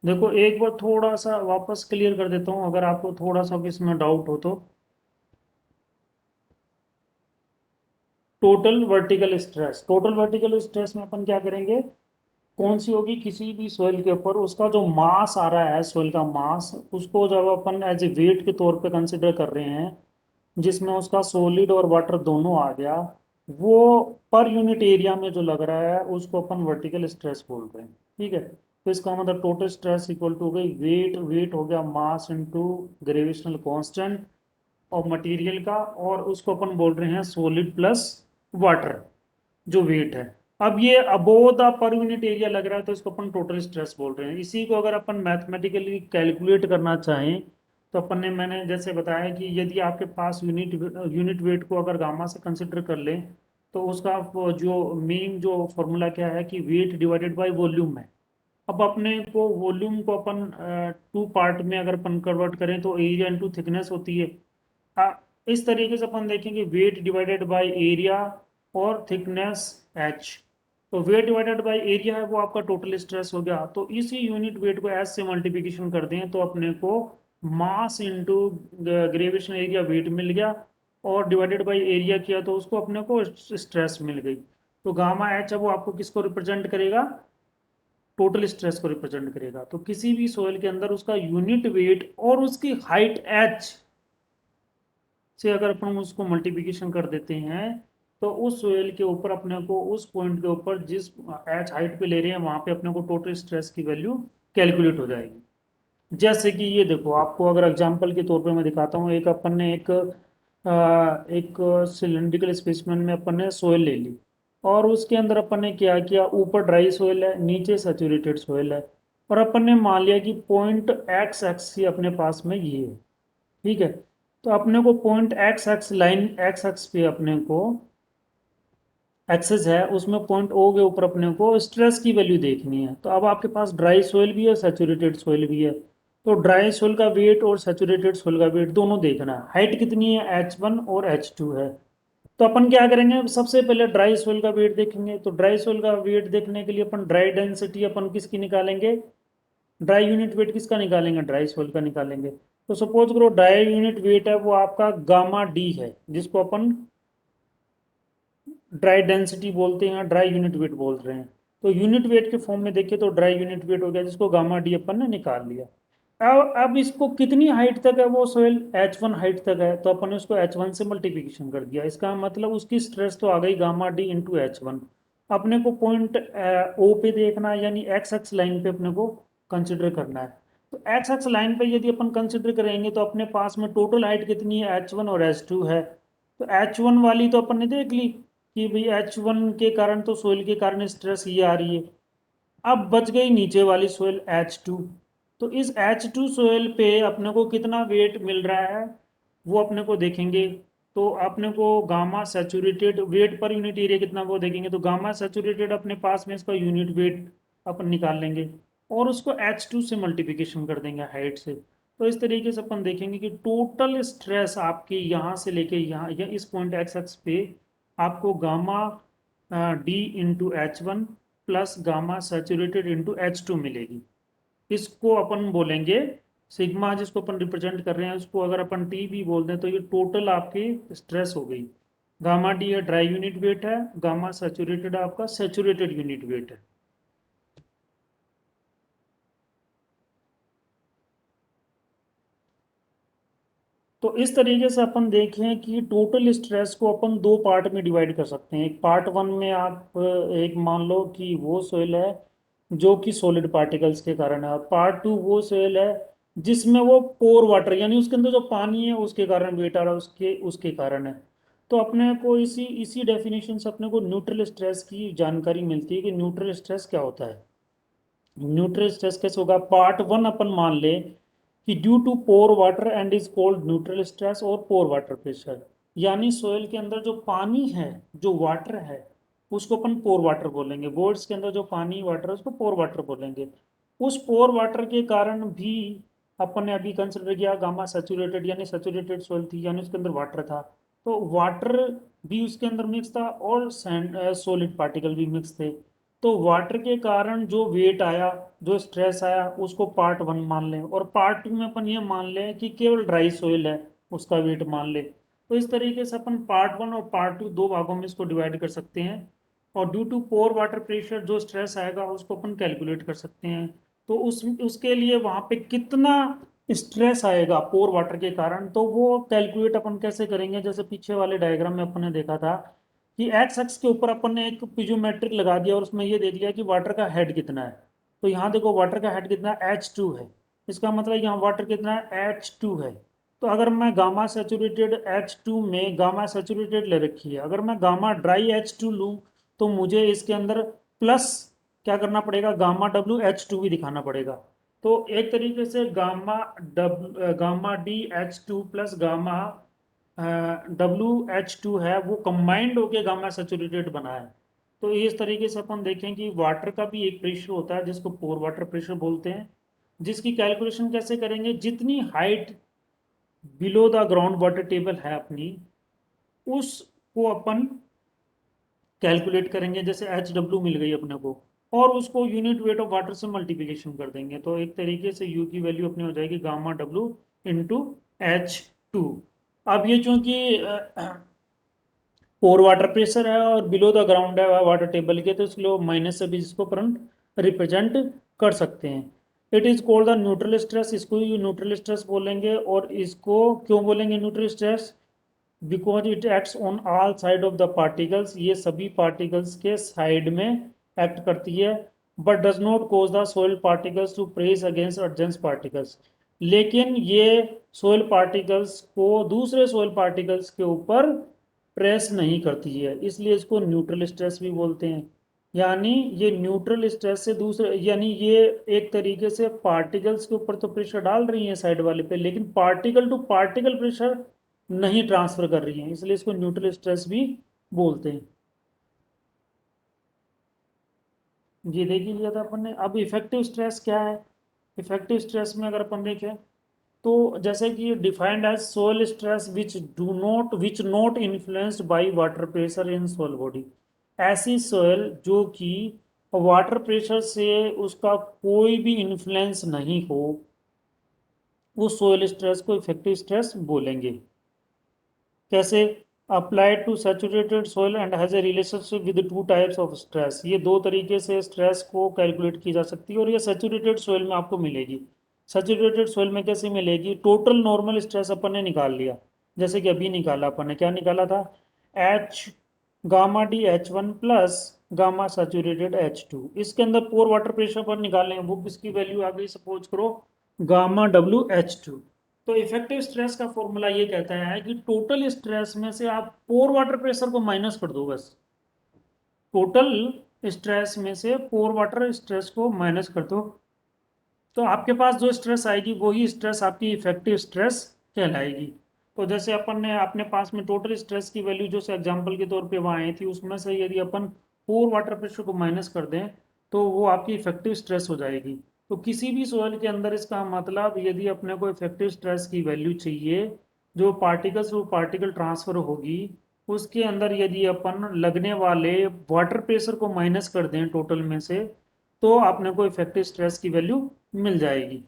देखो एक बार थोड़ा सा वापस क्लियर कर देता हूँ, अगर आपको थोड़ा सा भी इसमें डाउट हो तो। टोटल वर्टिकल स्ट्रेस में अपन क्या करेंगे, कौन सी होगी, किसी भी सॉइल के ऊपर उसका जो मास आ रहा है, सॉइल का मास, उसको जब अपन एज ए वेट के तौर पे कंसिडर कर रहे हैं, जिसमें उसका सॉलिड और वाटर दोनों आ गया, वो पर यूनिट एरिया में जो लग रहा है उसको अपन वर्टिकल स्ट्रेस बोल रहे हैं। ठीक है, तो इसका मतलब टोटल स्ट्रेस इक्वल टू हो गई वेट, वेट हो गया मास इनटू ग्रेविटेशनल कांस्टेंट और मटेरियल का, और उसको अपन बोल रहे हैं सॉलिड प्लस वाटर जो वेट है। अब ये अबोव द पर यूनिट एरिया लग रहा है तो इसको अपन टोटल स्ट्रेस बोल रहे हैं। इसी को अगर अपन मैथमेटिकली कैलकुलेट करना चाहें तो अपन ने, मैंने जैसे बताया कि यदि आपके पास यूनिट यूनिट वेट को अगर गामा से कंसिडर कर लें, तो उसका वो जो मेन जो फॉर्मूला क्या है कि वेट डिवाइडेड बाय वॉल्यूम है। अब अपने को वॉल्यूम को अपन टू पार्ट में अगर अपन कन्वर्ट करें तो एरिया इंटू थिकनेस होती है। इस तरीके से अपन देखेंगे वेट डिवाइडेड बाय एरिया और थिकनेस एच। तो वेट डिवाइडेड बाय एरिया है वो आपका टोटल स्ट्रेस हो गया, तो इसी यूनिट वेट को एच से मल्टीप्लिकेशन कर दें तो अपने को mass into gravitational area weight मिल गया, और डिवाइडेड बाय एरिया किया तो उसको अपने को स्ट्रेस मिल गई। तो गामा एच है वो आपको किसको रिप्रेजेंट करेगा, टोटल स्ट्रेस को रिप्रेजेंट करेगा। तो किसी भी सोयल के अंदर उसका यूनिट वेट और उसकी हाइट एच से अगर अपन उसको मल्टीप्लिकेशन कर देते हैं, तो उस सोयल के ऊपर अपने को उस पॉइंट के ऊपर जिस एच हाइट पे ले रहे हैं वहां पे अपने को टोटल स्ट्रेस की वैल्यू कैलकुलेट हो जाएगी। जैसे कि ये देखो, आपको अगर एग्जांपल के तौर पे मैं दिखाता हूँ, एक अपन ने एक सिलेंड्रिकल स्पेसिमेन में अपन ने सोयल ले ली, और उसके अंदर अपन ने क्या किया, ऊपर ड्राई सोयल है, नीचे सेचुरेटेड सोयल है, और अपन ने मान लिया कि पॉइंट एक्स एक्स ही अपने पास में ये है। ठीक है, तो अपने को point x x line x x पे अपने को एक्सेस है, उसमें पॉइंट ओ के ऊपर अपने को स्ट्रेस की वैल्यू देखनी है। तो अब आपके पास ड्राई सोइल भी है, सैचुरेटेड सोइल भी है, तो ड्राई सोइल का वेट और सैचुरेटेड सोइल का वेट दोनों देखना है। हाइट कितनी है, H1 और H2 है। तो अपन क्या करेंगे, सबसे पहले ड्राई सोइल का वेट देखेंगे। तो ड्राई सोइल का वेट देखने के लिए अपन ड्राई डेंसिटी अपन किसकी निकालेंगे, ड्राई यूनिट वेट किसका निकालेंगे, ड्राई सोइल का निकालेंगे। तो सपोज करो ड्राई यूनिट वेट है वो आपका गामा डी है, जिसको अपन ड्राई डेंसिटी बोलते हैं, ड्राई यूनिट वेट बोल रहे हैं। तो यूनिट वेट के फॉर्म में देखिए तो ड्राई यूनिट वेट हो गया, जिसको गामा डी अपन ने निकाल लिया। अब इसको कितनी हाइट तक है वो सोइल, H1 हाइट तक है, तो अपन ने उसको H1 से मल्टीप्लिकेशन कर दिया। इसका मतलब उसकी स्ट्रेस तो आ गई गामा डी इंटू H1। अपने को पॉइंट ओ पे देखना है, यानी एक्स एक्स लाइन पे अपने को कंसिडर करना है। तो एक्स एक्स लाइन पे यदि अपन कंसिडर करेंगे तो अपने पास में टोटल हाइट कितनी है, H1 और H2 है। तो H1 वाली तो अपन ने देख ली कि भाई H1 के कारण तो सोइल के कारण स्ट्रेस ये आ रही है। अब बच गई नीचे वाली सोइल H2। तो इस H2 सोइल पे अपने को कितना वेट मिल रहा है वो अपने को देखेंगे। तो अपने को gamma saturated weight per unit area कितना वो देखेंगे, तो गामा सैचुरेटेड अपने पास में इसका यूनिट वेट अपन निकाल लेंगे, और उसको H2 से मल्टीप्लिकेशन कर देंगे हाइट से। तो इस तरीके से अपन देखेंगे कि टोटल स्ट्रेस आपके यहाँ से लेके यहाँ या इस पॉइंट एक्स एक्स पे आपको gamma D into H1 plus gamma saturated into H2 मिलेगी। इसको अपन बोलेंगे सिग्मा, जिसको अपन रिप्रेजेंट कर रहे हैं उसको अगर अपन टी भी बोल दें तो ये टोटल आपकी स्ट्रेस हो गई। गामा डी है ड्राई यूनिट वेट है, गामा सैचुरेटेड आपका सैचुरेटेड यूनिट वेट है। तो इस तरीके से अपन देखें कि टोटल स्ट्रेस को अपन दो पार्ट में डिवाइड कर सकते हैं। एक पार्ट वन में आप एक मान लो कि वो सोइल है जो कि सॉलिड पार्टिकल्स के कारण है, और पार्ट टू वो सोइल है जिसमें वो पोर वाटर यानी उसके अंदर जो पानी है उसके कारण वेट आ रहा है, उसके उसके कारण है। तो अपने को इसी इसी डेफिनेशन से अपने को न्यूट्रल स्ट्रेस की जानकारी मिलती है कि न्यूट्रल स्ट्रेस क्या होता है। न्यूट्रल स्ट्रेस कैसे होगा, पार्ट वन अपन मान ले कि due to pore water and is called neutral stress और पोर वाटर प्रेशर। यानी सोयल के अंदर जो पानी है, जो वाटर है, उसको अपन पोर वाटर बोलेंगे। वर्ड्स के अंदर जो पानी वाटर है उसको पोर वाटर बोलेंगे। उस पोर वाटर के कारण भी अपन ने अभी कंसिडर किया गामा सैचुरेटेड, यानी सैचुरेटेड सोयल थी यानी उसके अंदर वाटर था। तो वाटर भी उसके अंदर मिक्स था और सैंड सॉलिड पार्टिकल भी मिक्स थे। तो वाटर के कारण जो वेट आया, जो स्ट्रेस आया, उसको पार्ट वन मान लें, और पार्ट टू में अपन ये मान लें कि केवल ड्राई सोइल है, उसका वेट मान ले। तो इस तरीके से अपन पार्ट वन और पार्ट टू दो भागों में इसको डिवाइड कर सकते हैं। और due to pore water pressure जो स्ट्रेस आएगा उसको अपन कैलकुलेट कर सकते हैं। तो उसके लिए वहां पे कितना स्ट्रेस आएगा पोर वाटर के कारण, तो वो कैलकुलेट अपन कैसे करेंगे, जैसे पीछे वाले डायग्राम में अपन ने देखा था कि एक्स एक्स के ऊपर अपन ने एक पिजोमेट्रिक लगा दिया और उसमें ये देख लिया कि वाटर का हेड कितना है। तो यहाँ देखो वाटर का हेड कितना है, H2 है। इसका मतलब यहाँ वाटर कितना है, H2 है। तो अगर मैं गामा सेचुरेटेड H2 में गामा सेचुरेटेड ले रखी है, अगर मैं गामा ड्राई H2 लूँ तो मुझे इसके अंदर प्लस क्या करना पड़ेगा, गामा WH2 भी दिखाना पड़ेगा। तो एक तरीके से gamma DH2 plus gamma WH2 है, वो कंबाइंड होके गामा सेचुरेटेड बना है। तो इस तरीके से अपन देखें कि वाटर का भी एक प्रेशर होता है जिसको पोर वाटर प्रेशर बोलते हैं, जिसकी कैलकुलेशन कैसे करेंगे, जितनी height below the ground water table है अपनी, उसको अपन कैलकुलेट करेंगे। जैसे H W मिल गई अपने को, और उसको यूनिट वेट ऑफ वाटर से मल्टीप्लिकेशन कर देंगे, तो एक तरीके से U की वैल्यू अपनी हो जाएगी गामा W इंटू H2। अब ये चूंकि पोर वाटर प्रेशर है और बिलो द ग्राउंड है वाटर टेबल के, तो इसलिए माइनस से भी इसको करंट रिप्रेजेंट कर सकते हैं। It is called the neutral stress, इसको न्यूट्रल स्ट्रेस बोलेंगे। और इसको क्यों बोलेंगे neutral stress, because it acts on all side of the particles, ये सभी पार्टिकल्स के साइड में एक्ट करती है। But does not cause the soil particles to press against adjacent particles, लेकिन ये सोइल पार्टिकल्स को दूसरे सोइल पार्टिकल्स के ऊपर प्रेस नहीं करती है, इसलिए इसको न्यूट्रल स्ट्रेस भी बोलते हैं। यानी ये न्यूट्रल स्ट्रेस से दूसरे, यानी ये एक तरीके से पार्टिकल्स के ऊपर तो प्रेशर डाल रही है साइड वाले पे, लेकिन पार्टिकल टू पार्टिकल प्रेशर नहीं ट्रांसफर कर रही है, इसलिए इसको न्यूट्रल स्ट्रेस भी बोलते हैं। ये देख ही लिया था अपन ने। अब इफेक्टिव स्ट्रेस क्या है, इफेक्टिव स्ट्रेस में अगर अपन देखें तो जैसे कि defined as soil stress which not influenced by water pressure in soil body, ऐसी सोयल जो कि वाटर प्रेशर से उसका कोई भी इन्फ्लुएंस नहीं हो, उस सोयल स्ट्रेस को इफेक्टिव स्ट्रेस बोलेंगे। कैसे, applied to saturated soil and has a relationship with two types of stress, ये दो तरीके से स्ट्रेस को कैलकुलेट की जा सकती है और ये सैचुरेटेड सोइल में आपको मिलेगी। सैचुरेटेड सोइल में कैसे मिलेगी, टोटल नॉर्मल स्ट्रेस अपन ने निकाल लिया, जैसे कि अभी निकाला अपन ने, क्या निकाला था, H gamma DH1 plus gamma saturated H2, इसके अंदर पोर वाटर प्रेशर पर निकालें, वो किसकी वैल्यू आ गई, सपोज करो गामा WH2। तो इफेक्टिव स्ट्रेस का फॉर्मूला ये कहता है कि टोटल स्ट्रेस में से आप पोर वाटर प्रेशर को माइनस कर दो बस, टोटल स्ट्रेस में से पोर वाटर स्ट्रेस को माइनस कर दो, तो आपके पास जो स्ट्रेस आएगी वही स्ट्रेस आपकी इफेक्टिव स्ट्रेस कहलाएगी। तो जैसे अपन ने अपने पास में टोटल स्ट्रेस की वैल्यू जो एग्जांपल के तौर पे वहाँ आई थी, उसमें से यदि अपन पोर वाटर प्रेशर को माइनस कर दें तो वो आपकी इफेक्टिव स्ट्रेस हो जाएगी। तो किसी भी सॉइल के अंदर इसका मतलब, यदि अपने को इफेक्टिव स्ट्रेस की वैल्यू चाहिए जो पार्टिकल्स वो पार्टिकल ट्रांसफर होगी, उसके अंदर यदि अपन लगने वाले वाटर प्रेशर को माइनस कर दें टोटल में से, तो अपने को इफेक्टिव स्ट्रेस की वैल्यू मिल जाएगी।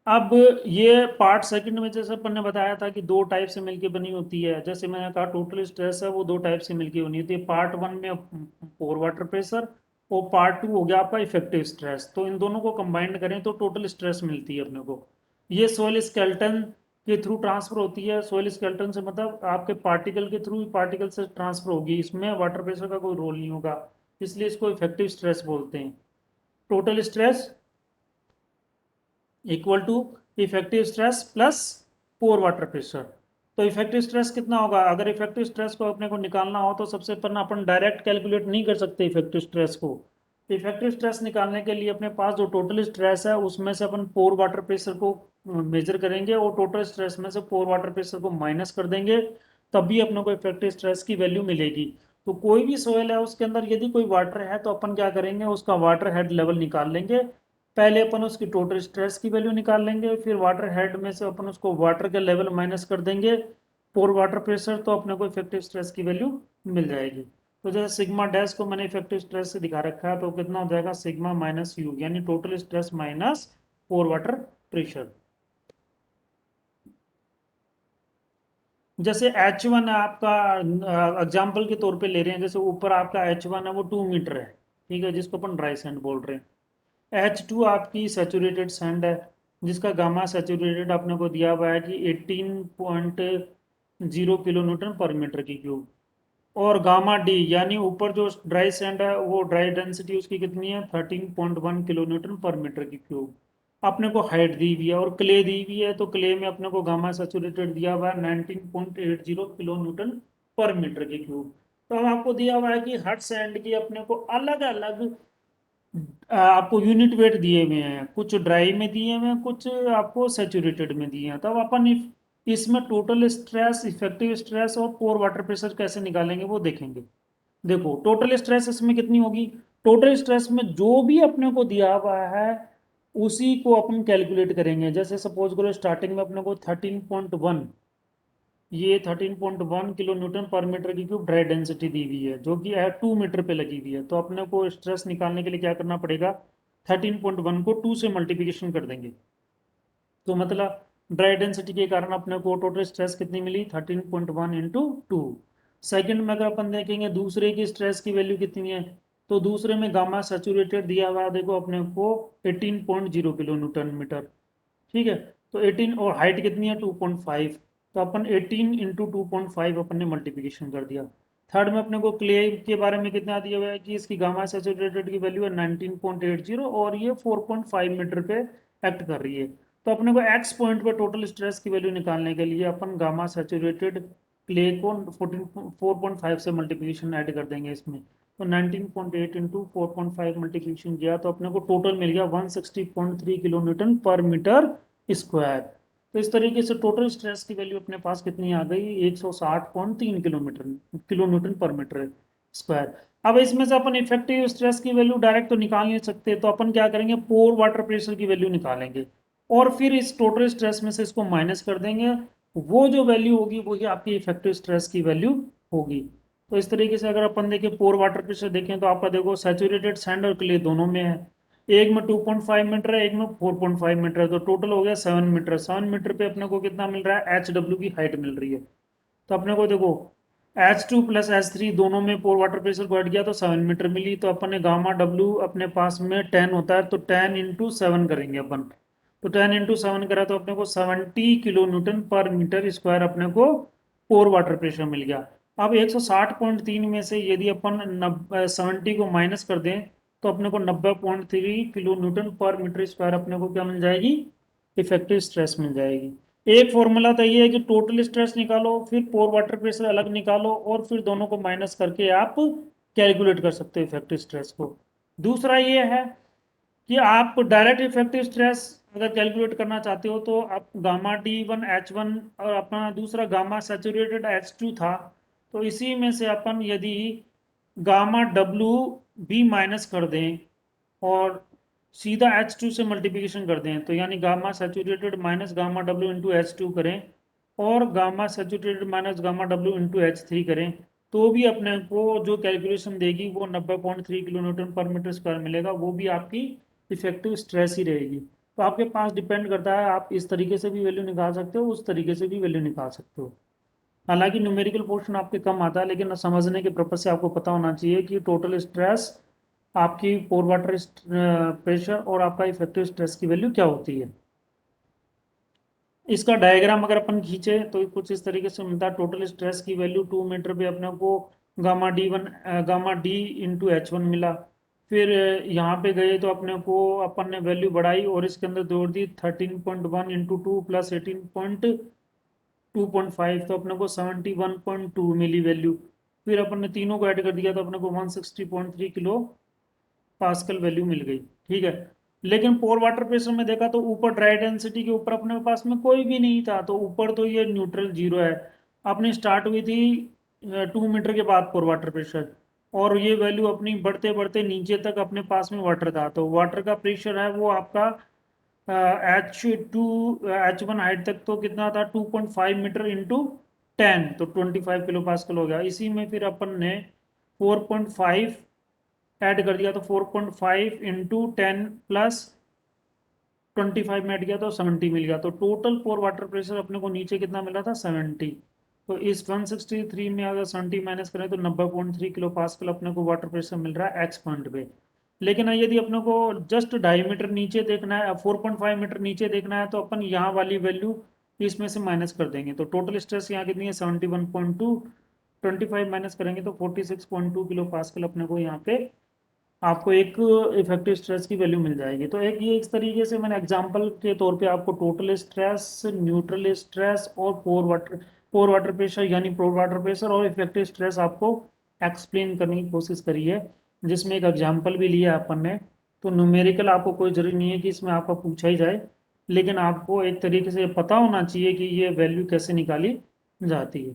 अब ये पार्ट सेकंड में जैसे अपन ने बताया था कि दो टाइप से मिलके बनी होती है, जैसे मैंने कहा टोटल स्ट्रेस है वो दो टाइप से मिलके बनी होती है, पार्ट वन में पोर वाटर प्रेशर और पार्ट टू हो गया आपका इफेक्टिव स्ट्रेस। तो इन दोनों को कंबाइंड करें तो टोटल स्ट्रेस मिलती है अपने को। ये सोइल स्केलेटन के थ्रू ट्रांसफर होती है, सोइल स्केलेटन से मतलब आपके पार्टिकल के थ्रू पार्टिकल से ट्रांसफर होगी, इसमें वाटर प्रेशर का कोई रोल नहीं होगा, इसलिए इसको इफेक्टिव स्ट्रेस बोलते हैं। Total stress equal to effective stress plus pore water pressure. तो इफेक्टिव स्ट्रेस कितना होगा, अगर इफेक्टिव स्ट्रेस को अपने को निकालना हो तो सबसे पहले अपन डायरेक्ट कैलकुलेट नहीं कर सकते इफेक्टिव स्ट्रेस को। इफेक्टिव स्ट्रेस निकालने के लिए अपने पास जो टोटल स्ट्रेस है उसमें से अपन पोर वाटर प्रेशर को मेजर करेंगे और टोटल स्ट्रेस में से पोर वाटर प्रेशर को माइनस कर देंगे, तभी अपने को इफेक्टिव स्ट्रेस की वैल्यू मिलेगी। तो कोई भी सोयल है उसके अंदर यदि कोई वाटर है तो अपन क्या करेंगे, उसका वाटर हेड लेवल निकाल लेंगे। पहले अपन उसकी टोटल स्ट्रेस की वैल्यू निकाल लेंगे, फिर वाटर हेड में से अपन उसको वाटर का लेवल माइनस कर देंगे, पोर वाटर प्रेशर तो अपने को इफेक्टिव स्ट्रेस की वैल्यू मिल जाएगी। तो जैसे सिग्मा डैश को मैंने इफेक्टिव स्ट्रेस से दिखा रखा है, तो कितना हो जाएगा सिग्मा माइनस यू, यानी टोटल स्ट्रेस माइनस पोर वाटर प्रेशर। जैसे H1 है आपका, एग्जाम्पल के तौर पे ले रहे हैं, जैसे ऊपर आपका H1 है वो 2 मीटर है, ठीक है, जिसको अपन ड्राई सैंड बोल रहे हैं। H2 आपकी सेचुरेटेड सैंड है, जिसका गामा सेचुरेटेड अपने को दिया हुआ है कि 18.0 किलो न्यूटन पर मीटर की क्यूब। और गामा डी यानी ऊपर जो ड्राई सैंड है वो ड्राई डेंसिटी उसकी कितनी है, 13.1 किलो न्यूटन पर मीटर की क्यूब। अपने को हाइट दी हुई है और क्ले दी हुई है, तो क्ले में अपने को गामा सैचुरेटेड दिया हुआ है 19.80 किलो न्यूटन पर मीटर की क्यूब। तो अब आपको दिया हुआ है कि हर सैंड की अपने को अलग अलग आपको यूनिट वेट दिए हुए हैं, कुछ ड्राई में दिए हुए हैं, कुछ आपको सेचुरेटेड में दिए हैं। तब अपन इसमें टोटल स्ट्रेस, इफेक्टिव स्ट्रेस और पोर वाटर प्रेशर कैसे निकालेंगे वो देखेंगे। देखो टोटल स्ट्रेस इसमें कितनी होगी, टोटल स्ट्रेस में जो भी अपने को दिया हुआ है उसी को अपन कैलकुलेट करेंगे। जैसे सपोज करो स्टार्टिंग में अपने को 13.1, ये 13.1 किलो न्यूटन पर मीटर की क्यूब ड्राई डेंसिटी दी हुई है, जो कि 2 मीटर पे लगी हुई है। तो अपने को स्ट्रेस निकालने के लिए क्या करना पड़ेगा, 13.1 को 2 से मल्टीप्लिकेशन कर देंगे। तो मतलब ड्राई डेंसिटी के कारण अपने को टोटल स्ट्रेस कितनी मिली, 13.1 इंटू 2। सेकेंड में अगर अपन देखेंगे दूसरे की स्ट्रेस की वैल्यू कितनी है, तो दूसरे में गामा सैचुरेटेड दिया हुआ है, देखो अपने को 18.0 किलो न्यूटन मीटर, ठीक है। तो 18 और हाइट कितनी है 2.5, तो अपन 18 इंटू 2.5 अपन ने मल्टीप्लिकेशन कर दिया। थर्ड में अपने को क्ले के बारे में कितना दिया हुआ है कि इसकी गामा सैचुरेटेड की वैल्यू है 19.80 और ये 4.5 मीटर पे एक्ट कर रही है। तो अपने को एक्स पॉइंट पे टोटल स्ट्रेस की वैल्यू निकालने के लिए अपन गामा सैचुरेटेड क्ले को 4.5 से मल्टीप्लिकेशन ऐड कर देंगे इसमें। तो 19.8 इंटू 4.5 मल्टीप्लिकेशन किया तो अपने को टोटल मिल गया 160.3 किलो न्यूटन पर मीटर स्क्वायर। तो इस तरीके से टोटल स्ट्रेस की वैल्यू अपने पास कितनी आ गई, 160.3 किलो न्यूटन पर मीटर स्क्वायर। अब इसमें से अपन इफेक्टिव स्ट्रेस की वैल्यू डायरेक्ट तो निकाल नहीं सकते, तो अपन क्या करेंगे, पोर वाटर प्रेशर की वैल्यू निकालेंगे और फिर इस टोटल स्ट्रेस में से इसको माइनस कर देंगे। वो जो वैल्यू होगी वही आपकी इफेक्टिव स्ट्रेस की वैल्यू होगी। तो इस तरीके से अगर अपन देखें पोर वाटर प्रेशर देखें, तो आपका देखो सैचुरेटेड सैंड और क्ले दोनों में है, एक में 2.5 मीटर है, एक में 4.5 मीटर है, तो टोटल हो गया 7 मीटर। 7 मीटर पे अपने को कितना मिल रहा है, HW की हाइट मिल रही है। तो अपने को देखो H2 प्लस H3 दोनों में पोर वाटर प्रेशर को ऐड किया तो 7 मीटर मिली। तो अपन ने गामा डब्ल्यू अपने पास में 10 होता है, तो 10 इंटू 7 करेंगे अपन। तो 10 इंटू 7 करा तो अपने को 70 किलो न्यूटन पर मीटर स्क्वायर अपने को पोर वाटर प्रेशर मिल गया। अब 160.3 में से यदि अपन 70 को माइनस कर दें, तो अपने को 90.3 किलो न्यूटन पर मीटर स्क्वायर अपने को क्या मिल जाएगी, इफेक्टिव स्ट्रेस मिल जाएगी। एक फॉर्मूला तो ये है कि टोटल स्ट्रेस निकालो, फिर पोर वाटर प्रेशर अलग निकालो और फिर दोनों को माइनस करके आप कैलकुलेट कर सकते हो इफेक्टिव स्ट्रेस को। दूसरा ये है कि आप डायरेक्ट इफेक्टिव स्ट्रेस अगर कैलकुलेट करना चाहते हो, तो आप गामा D1 H1 और अपना दूसरा गामा सैचुरेटेड H2 था, तो इसी में से अपन यदि गामा डब्ल्यू भी माइनस कर दें और सीधा H2 से मल्टीप्लिकेशन कर दें, तो यानी gamma saturated minus gamma W into H2 करें और gamma saturated minus gamma W into H3 करें, तो भी अपने को जो कैलकुलेशन देगी वो 90.3 किलो न्यूटन पर मीटर स्क्वायर मिलेगा, वो भी आपकी इफेक्टिव स्ट्रेस ही रहेगी। तो आपके पास डिपेंड करता है, आप इस तरीके से भी वैल्यू निकाल सकते हो, उस तरीके से भी वैल्यू निकाल सकते हो। हालांकि न्यूमेरिकल पोर्शन आपके कम आता है, लेकिन समझने के पर्पज से आपको पता होना चाहिए कि टोटल स्ट्रेस, आपकी पोर वाटर प्रेशर और आपका इफेक्टिव स्ट्रेस की वैल्यू क्या होती है। इसका डायग्राम अगर अपन खींचे तो कुछ इस तरीके से मिलता है। टोटल स्ट्रेस की वैल्यू 2 मीटर पे अपने को गामा डी इंटू H1 मिला। फिर यहाँ पे गए तो अपने को अपन ने वैल्यू बढ़ाई और इसके अंदर जोड़ दी 13.1 इंटू 2 प्लस 18.2.5, तो अपने को 71.2 मिली वैल्यू। फिर अपन ने तीनों को ऐड कर दिया तो अपने को 160.3 किलो पास्कल वैल्यू मिल गई, ठीक है। लेकिन पोर वाटर प्रेशर में देखा तो ऊपर ड्राई डेंसिटी के ऊपर अपने पास में कोई भी नहीं था, तो ऊपर तो ये न्यूट्रल जीरो है। अपनी स्टार्ट हुई थी 2 मीटर के बाद पोर वाटर प्रेशर, और ये वैल्यू अपनी बढ़ते बढ़ते नीचे तक अपने पास में वाटर था, तो वाटर का प्रेशर है वो आपका H2 H1 हाइट तक तो कितना था 2.5 मीटर इंटू 10 तो 25 किलो पास्कल हो गया। इसी में फिर अपन ने 4.5 ऐड कर दिया, तो 4.5 इंटू 10 प्लस 25 में ऐड किया तो 70 मिल गया। तो टोटल पोर वाटर प्रेशर अपने को नीचे कितना मिला था, 70। तो इस 163 में अगर 70 माइनस करें तो 90.3 किलो पास्कल अपने को वाटर प्रेशर मिल रहा है एक्स पॉइंट पे। लेकिन यदि अपने को जस्ट 2.5 मीटर नीचे देखना है, 4.5 मीटर नीचे देखना है, तो अपन यहाँ वाली वैल्यू इसमें से माइनस कर देंगे। तो टोटल स्ट्रेस यहाँ कितनी है, 71.2। 25 माइनस करेंगे तो 46.2 किलो पास्कल अपने को यहाँ पे आपको एक इफेक्टिव स्ट्रेस की वैल्यू मिल जाएगी। तो एक ये इस तरीके से मैंने एग्जांपल के तौर पे आपको टोटल स्ट्रेस, न्यूट्रल स्ट्रेस और पोर वाटर प्रेशर यानी पोर वाटर प्रेशर और इफेक्टिव स्ट्रेस आपको एक्सप्लेन करने की कोशिश करी है, जिसमें एक एग्जांपल भी लिया है अपन ने। तो न्यूमेरिकल आपको कोई जरूरी नहीं है कि इसमें आपका पूछा ही जाए, लेकिन आपको एक तरीके से पता होना चाहिए कि ये वैल्यू कैसे निकाली जाती है।